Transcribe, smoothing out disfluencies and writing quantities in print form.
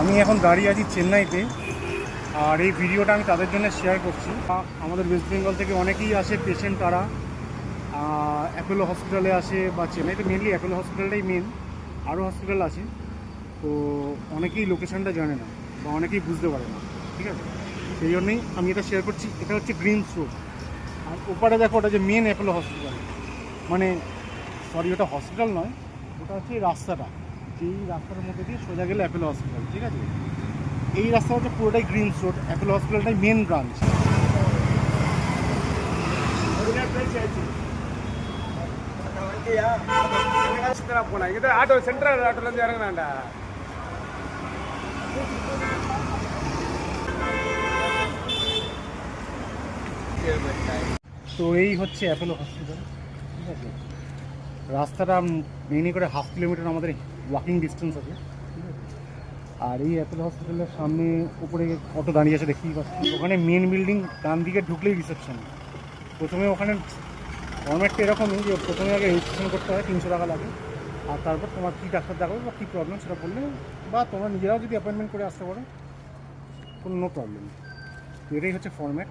আমি এখন দাঁড়িয়ে আছি চেন্নাইতে, আর এই ভিডিওটা আমি তাদের জন্য শেয়ার করছি। আমাদের ওয়েস্ট বেঙ্গল থেকে অনেকেই আসে পেশেন্ট, তারা অ্যাপোলো হসপিটালে আসে, বা চেন্নাইতে মেনলি অ্যাপোলো হসপিটালটাই মেন, আরও হসপিটাল আছে। তো অনেকেই লোকেশানটা জানে না বা অনেকেই বুঝতে পারে না, ঠিক আছে? সেই জন্যই আমি এটা শেয়ার করছি। এটা হচ্ছে গ্রিনস রোড, আর ওপারে দেখো ওটা যে মেন অ্যাপোলো হসপিটাল, মানে সরি ওটা হসপিটাল নয়, ওটা হচ্ছে এই রাস্তাটা, যেই রাস্তার মধ্যে দিয়ে সোজা গেলে অ্যাপোলো হসপিটাল, ঠিক আছে? এই রাস্তা হচ্ছে পুরোটাই গ্রিনস রোড, অ্যাপোলো হসপিটালটাই মেন ব্রাঞ্চ। ஆட்டோ சென்ட்ரல் ஆட்டோலேருந்து இறங்கினாண்டா. তো এই হচ্ছে অ্যাপোলো হসপিটাল, ঠিক আছে? রাস্তাটা মেনলি করে 1/2 কিলোমিটার আমাদের ওয়াকিং ডিস্টেন্স আছে, ঠিক আছে? আর এই অ্যাপোলো হসপিটালের সামনে উপরে অটো দাঁড়িয়ে আছে, দেখতেই পাচ্ছি। ওখানে মেন বিল্ডিং, ডান দিকে ঢুকলেই রিসেপশন। প্রথমে ওখানে ফর্ম্যাটটা এরকমই যে প্রথমে আগে রেজিস্ট্রেশন করতে হয়, 300 টাকা লাগে। আর তারপর তোমার কী ডাক্তার দেখাবে বা কী প্রবলেম সেটা বললে, বা তোমরা নিজেরাও যদি অ্যাপয়েন্টমেন্ট করে আসতে পারো, কোনো নো প্রবলেম। তো এটাই হচ্ছে ফর্ম্যাট।